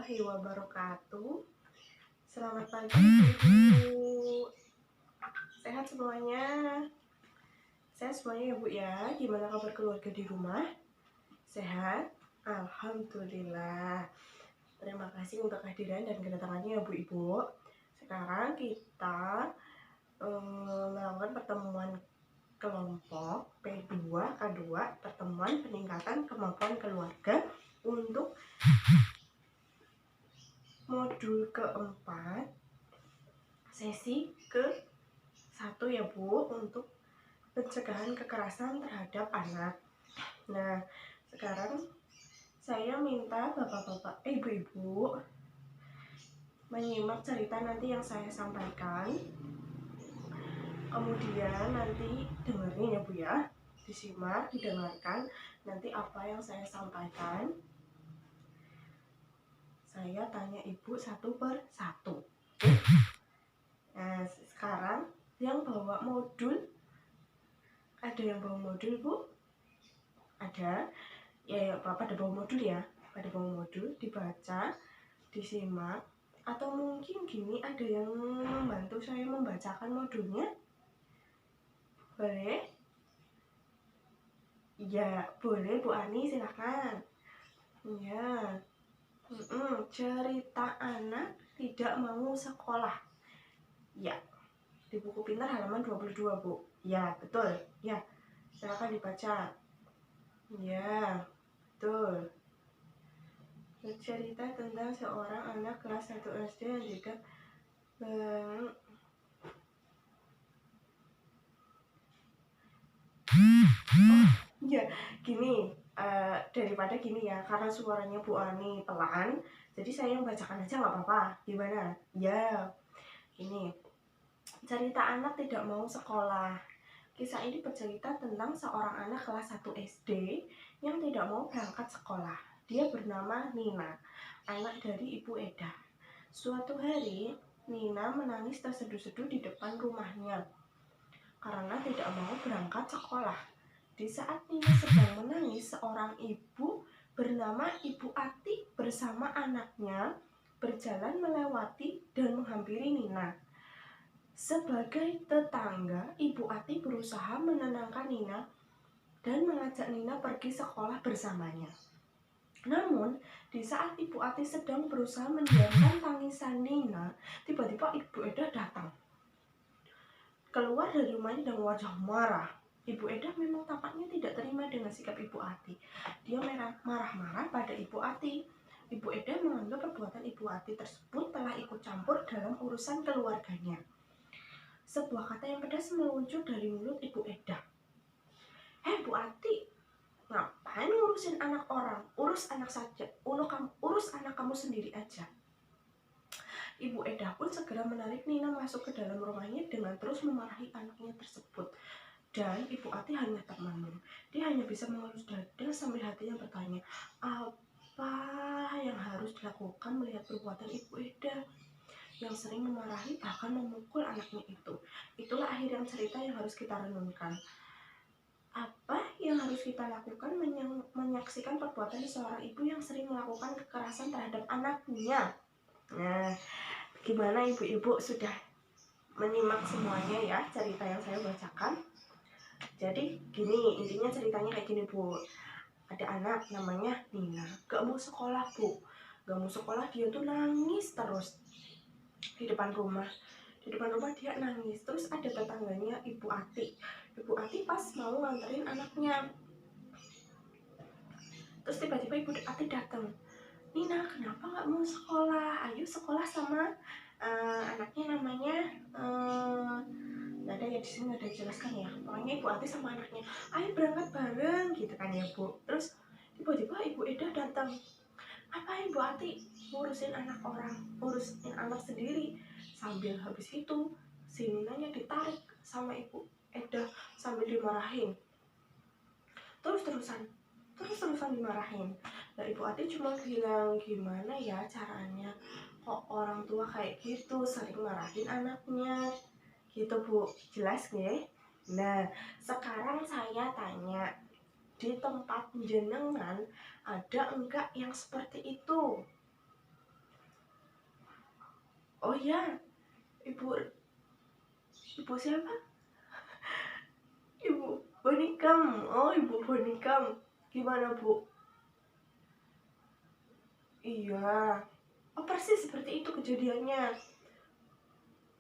warahmatullahi wabarakatuh. Selamat pagi Ibu. Sehat semuanya? Sehat semuanya ya Bu ya. Gimana kabar keluarga di rumah? Sehat? Alhamdulillah. Terima kasih untuk kehadiran dan kedatangannya ya Bu Ibu. Sekarang kita melakukan pertemuan kelompok P2 K2, pertemuan peningkatan kemampuan keluarga untuk modul keempat, sesi ke-1 ya Bu, untuk pencegahan kekerasan terhadap anak. Nah, sekarang saya minta bapak-bapak, ibu-ibu menyimak cerita nanti yang saya sampaikan. Kemudian nanti dengerin ya Bu ya, disimak, didengarkan nanti apa yang saya sampaikan. Saya tanya Ibu satu per satu. Nah, sekarang yang bawa modul, ada yang bawa modul Bu? Ada. Ya, Bapak ada bawa modul ya? Ada bawa modul, dibaca, disimak. Atau mungkin gini, ada yang membantu saya membacakan modulnya? Boleh? Ya, boleh Bu Ani, silakan. Ya. Cerita anak tidak mau sekolah. Ya. Di buku pintar halaman 22 Bu. Ya, betul. Ya. Silakan dibaca. Ya, betul. Bercerita tentang seorang anak kelas 1 SD yang juga ya gini, daripada gini ya, karena suaranya Bu Ani pelan, jadi saya yang bacakan aja nggak apa-apa. Gimana? Ya, gini. Cerita anak tidak mau sekolah. Kisah ini bercerita tentang seorang anak kelas 1 SD yang tidak mau berangkat sekolah. Dia bernama Nina, anak dari Ibu Eda. Suatu hari, Nina menangis terseduh-seduh di depan rumahnya karena tidak mau berangkat sekolah. Di saat Nina sedang menangis, seorang ibu bernama Ibu Ati bersama anaknya berjalan melewati dan menghampiri Nina. Sebagai tetangga, Ibu Ati berusaha menenangkan Nina dan mengajak Nina pergi sekolah bersamanya. Namun, di saat Ibu Ati sedang berusaha mendiamkan tangisan Nina, tiba-tiba Ibu Eda datang. Keluar dari rumahnya dengan wajah marah. Ibu Eda memang tampaknya tidak terima dengan sikap Ibu Ati. Dia marah-marah pada Ibu Ati. Ibu Eda menganggap perbuatan Ibu Ati tersebut telah ikut campur dalam urusan keluarganya. Sebuah kata yang pedas meluncur dari mulut Ibu Eda. "Hei Bu Ati, ngapain ngurusin anak orang? Urus anak saja. Urus anak kamu sendiri aja." Ibu Eda pun segera menarik Nina masuk ke dalam rumahnya dengan terus memarahi anaknya tersebut. Dan Ibu Ati hanya termenung. Dia hanya bisa mengelus dada sambil hatinya bertanya, apa yang harus dilakukan melihat perbuatan Ibu Eda yang sering memarahi bahkan memukul anaknya itu. Itulah akhir yang cerita yang harus kita renungkan. Apa yang harus kita lakukan menyaksikan perbuatan seorang ibu yang sering melakukan kekerasan terhadap anaknya? Nah, gimana ibu-ibu sudah menyimak semuanya ya cerita yang saya bacakan? Jadi gini, intinya ceritanya kayak gini Bu. Ada anak namanya Nina, gak mau sekolah Bu. Gak mau sekolah, dia tuh nangis terus di depan rumah. Di depan rumah dia nangis. Terus ada tetangganya Ibu Ati. Ibu Ati pas mau nganterin anaknya. Terus tiba-tiba Ibu Ati datang. "Nina, kenapa gak mau sekolah? Ayo sekolah sama anaknya namanya nggak ada ya, di sini nggak ada dijelaskan ya. Pokoknya Ibu Ati sama anaknya, ayo berangkat bareng gitu kan ya Bu." Terus tiba-tiba Ibu Eda datang. "Apa Ibu Ati ngurusin anak orang, ngurusin anak sendiri?" Sambil habis itu si Ninanya ditarik sama Ibu Eda sambil dimarahin. Terus-terusan dimarahin. Nah, Ibu Ati cuma bilang, gimana ya caranya, kok orang tua kayak gitu sering marahin anaknya gitu Bu, jelas nggih? Nah, sekarang saya tanya, di tempat jenengan ada enggak yang seperti itu? Oh ya, ibu ibu siapa? Ibu Bonikam. Oh, ibu Bonikam. Gimana bu? Iya. Oh, persis seperti itu kejadiannya.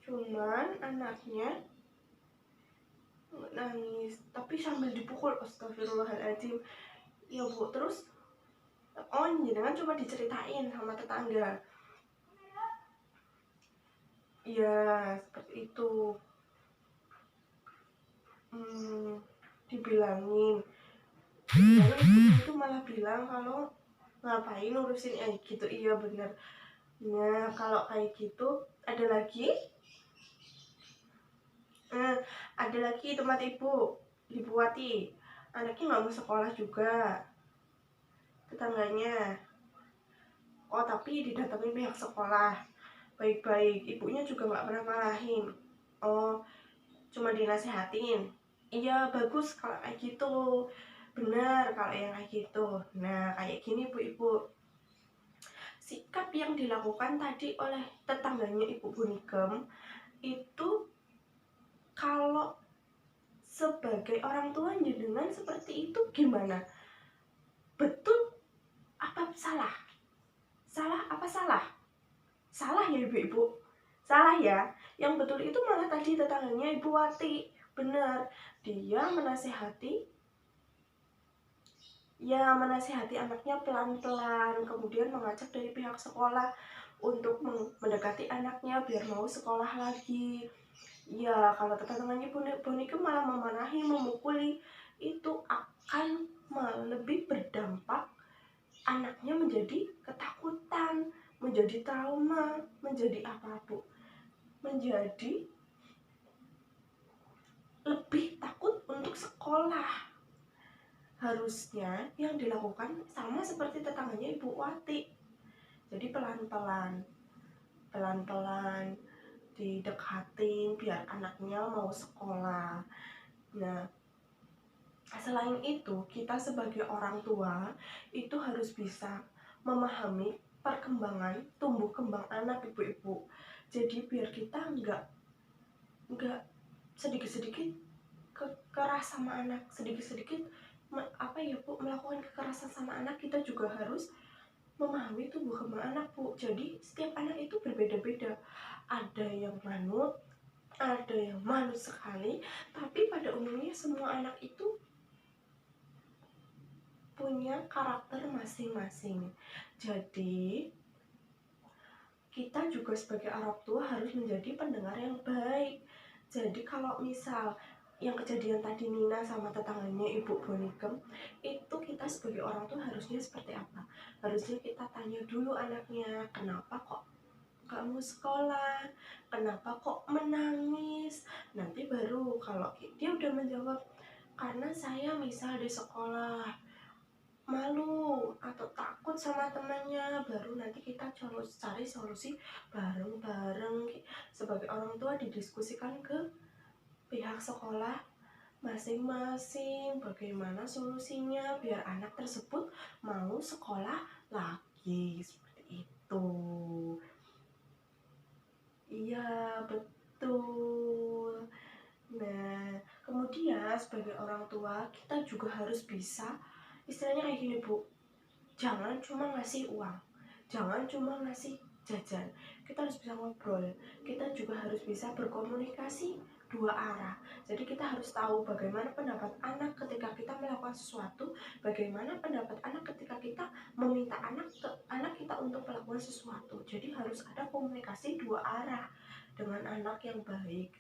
Cuman anaknya nangis tapi sambil dipukul. Astagfirullahaladzim. Ya bu, terus oh jangan cuma diceritain sama tetangga. Iya, seperti itu. Dibilangin. Lalu ibunya itu malah bilang kalau ngapain urusin gitu. Iya bener. Nah kalau kayak gitu ada lagi ada lagi tempat ibu Wati, anaknya nggak mau sekolah juga, tetangganya. Oh tapi didatengin pihak sekolah baik-baik, ibunya juga nggak pernah marahin. Oh cuma dinasehatin. Iya bagus kalau kayak gitu, benar kalau yang kayak gitu. Nah kayak gini bu-ibu, sikap yang dilakukan tadi oleh tetangganya ibu Bunigem itu, kalau sebagai orang tua jenengan seperti itu gimana? Betul apa salah? Salah apa salah? Salah ya ibu-ibu, salah ya. Yang betul itu malah tadi tetangganya ibu Wati, benar, dia menasehati, ya menasehati anaknya pelan-pelan, kemudian mengajak dari pihak sekolah untuk mendekati anaknya biar mau sekolah lagi. Ya kalau tetangganya Bonike malah memarahi, memukuli, itu akan lebih berdampak, anaknya menjadi ketakutan, menjadi trauma, menjadi apa bu? Menjadi lebih takut untuk sekolah. Harusnya yang dilakukan sama seperti tetangganya ibu Wati. Jadi pelan-pelan, pelan-pelan didekatin biar anaknya mau sekolah. Nah, selain itu kita sebagai orang tua itu harus bisa memahami perkembangan tumbuh kembang anak ibu-ibu. Jadi biar kita nggak sedikit-sedikit keras sama anak, sedikit-sedikit apa ya bu, melakukan kekerasan sama anak. Kita juga harus memahami tumbuh kembang anak bu. Jadi setiap anak itu berbeda-beda, ada yang manut, ada yang manut sekali, tapi pada umumnya semua anak itu punya karakter masing-masing. Jadi kita juga sebagai orang tua harus menjadi pendengar yang baik. Jadi kalau misal yang kejadian tadi Nina sama tetangganya ibu Bonigem, itu kita sebagai orang tua harusnya seperti apa? Harusnya kita tanya dulu anaknya, kenapa kok kamu sekolah, kenapa kok menangis. Nanti baru kalau dia udah menjawab, karena saya misal di sekolah malu atau takut sama temannya, baru nanti kita cari solusi bareng-bareng sebagai orang tua, didiskusikan ke pihak sekolah masing-masing bagaimana solusinya biar anak tersebut mau sekolah lagi, seperti itu. Iya betul. Nah kemudian sebagai orang tua kita juga harus bisa, istilahnya kayak gini bu, jangan cuma ngasih uang, jangan cuma ngasih jajan. Kita harus bisa ngobrol, kita juga harus bisa berkomunikasi dua arah. Jadi kita harus tahu bagaimana pendapat anak ketika kita melakukan sesuatu, bagaimana pendapat anak ketika kita meminta anak kita untuk melakukan sesuatu. Jadi harus ada komunikasi dua arah dengan anak yang baik.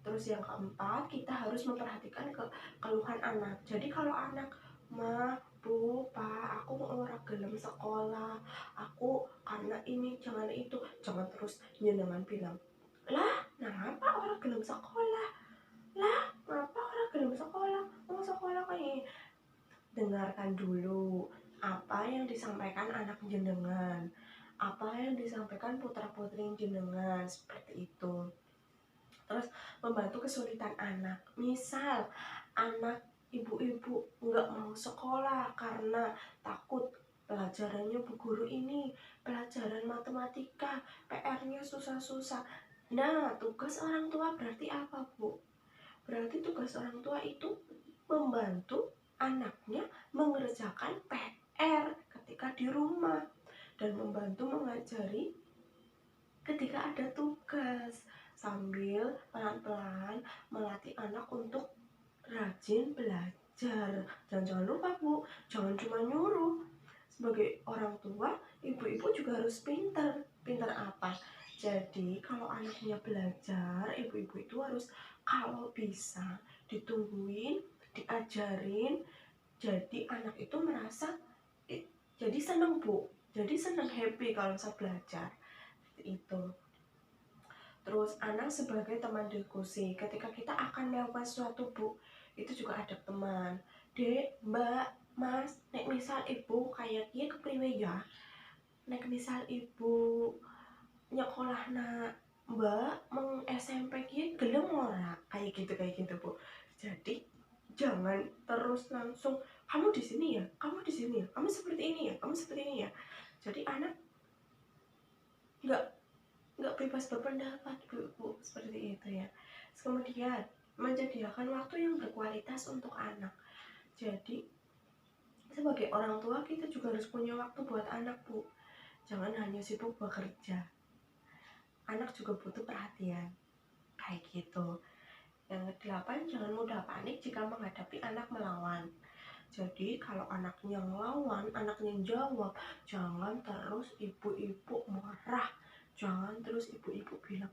Terus yang keempat, kita harus memperhatikan keluhan anak. Jadi kalau anak, ma, bu, pak, aku ora gelem sekolah, aku karena ini, jangan itu, jangan terus jangan bilang, lah, ngapa orang gelem sekolah? Lah, ngapa orang gelem sekolah? Mau sekolah kayak, dengarkan dulu apa yang disampaikan anak jenengan, apa yang disampaikan putra putri jenengan, seperti itu. Terus membantu kesulitan anak. Misal anak ibu-ibu nggak mau sekolah karena takut pelajarannya Bu Guru ini, pelajaran matematika, PR-nya susah-susah. Nah, tugas orang tua berarti apa, Bu? Berarti tugas orang tua itu membantu anaknya mengerjakan PR ketika di rumah dan membantu mengajari ketika ada tugas, sambil pelan-pelan melatih anak untuk rajin belajar. Dan jangan lupa Bu, jangan cuma nyuruh. Sebagai orang tua, ibu-ibu juga harus pintar. Pintar apa? Jadi kalau anaknya belajar, ibu-ibu itu harus kalau bisa ditungguin, diajarin. Jadi anak itu merasa jadi senang Bu. Jadi senang, happy kalau saya belajar. Itu. Terus anak sebagai teman diskusi, ketika kita akan melakukan sesuatu Bu, itu juga ada teman. Dek, Mbak, Mas, nek misal ibu kayak dia kepriwe ya, nek misal ibu nyekolahna Mbak meng SMP ki gelem ora, kayak gitu Bu. Jadi jangan terus langsung kamu di sini ya, kamu di sini ya, kamu seperti ini ya, kamu seperti ini ya. Jadi anak nggak bebas berpendapat Bu, seperti itu ya. Kemudian menyediakan waktu yang berkualitas untuk anak. Jadi sebagai orang tua kita juga harus punya waktu buat anak Bu. Jangan hanya sibuk bekerja. Anak juga butuh perhatian. Kayak gitu. Yang ke-8, jangan mudah panik jika menghadapi anak melawan. Jadi kalau anaknya ngelawan, anaknya jawab, jangan terus ibu-ibu marah. Jangan terus ibu-ibu bilang,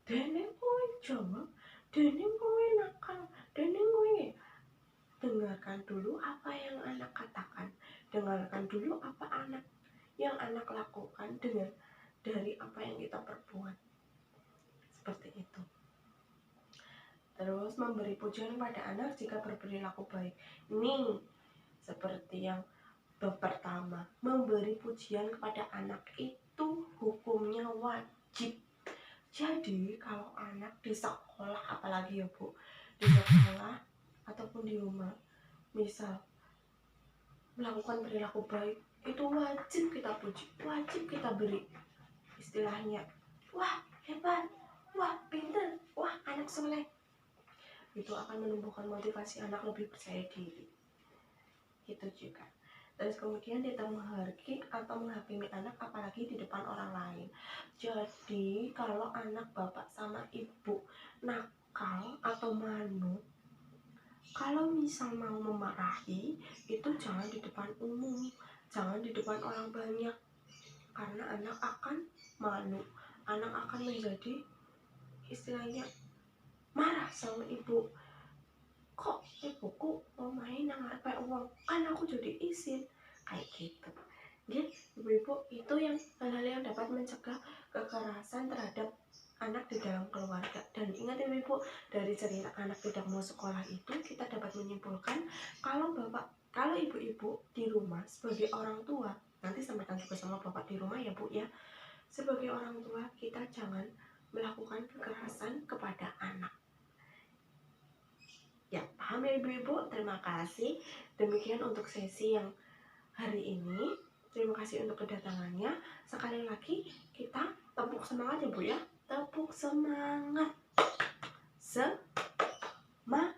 Dene kowe jawab, Dene kowe nakal, Dene kowe. Dengarkan dulu apa yang anak katakan. Dengarkan dulu apa yang anak lakukan dengan dari apa yang kita perbuat. Seperti itu. Terus memberi pujian pada anak jika berperilaku baik. Ini seperti yang pertama, memberi pujian kepada anak itu hukumnya wajib. Jadi kalau anak di sekolah, apalagi ya Bu, di sekolah ataupun di rumah, misal melakukan perilaku baik, itu wajib kita puji, wajib kita beri. Istilahnya, wah hebat, wah pintar, wah anak soleh. Itu akan menumbuhkan motivasi anak lebih percaya diri. Itu juga. Terus kemudian tidak menghargai atau menghakimi anak apalagi di depan orang lain. Jadi kalau anak bapak sama ibu nakal atau manu, kalau misal mau memarahi itu jangan di depan umum, jangan di depan orang banyak, karena anak akan manu, anak akan menjadi istilahnya marah sama ibu. Kok ibuku mau main nang ngarepe uang, kan aku jadi izin, kayak gitu. Jadi ibu-ibu itu yang hal-hal yang dapat mencegah kekerasan terhadap anak di dalam keluarga. Dan ingat ya ibu, dari cerita anak tidak mau sekolah itu kita dapat menyimpulkan kalau ibu-ibu di rumah sebagai orang tua, nanti sampaikan juga sama bapak di rumah ya Bu ya, sebagai orang tua kita jangan melakukan kekerasan kepada anak. Ya, paham ya ibu-ibu? Terima kasih. Demikian untuk sesi yang hari ini. Terima kasih untuk kedatangannya. Sekali lagi kita tepuk semangat ya Bu ya. Tepuk semangat. Semangat.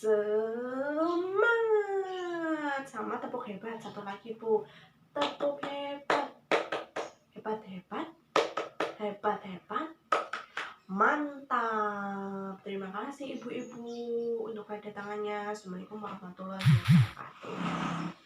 Semangat. Sama tepuk hebat. Satu lagi Bu. Tepuk hebat. Hebat-hebat. Hebat-hebat. Mantap. Terima kasih ibu-ibu untuk kedatangannya. Assalamualaikum warahmatullahi wabarakatuh.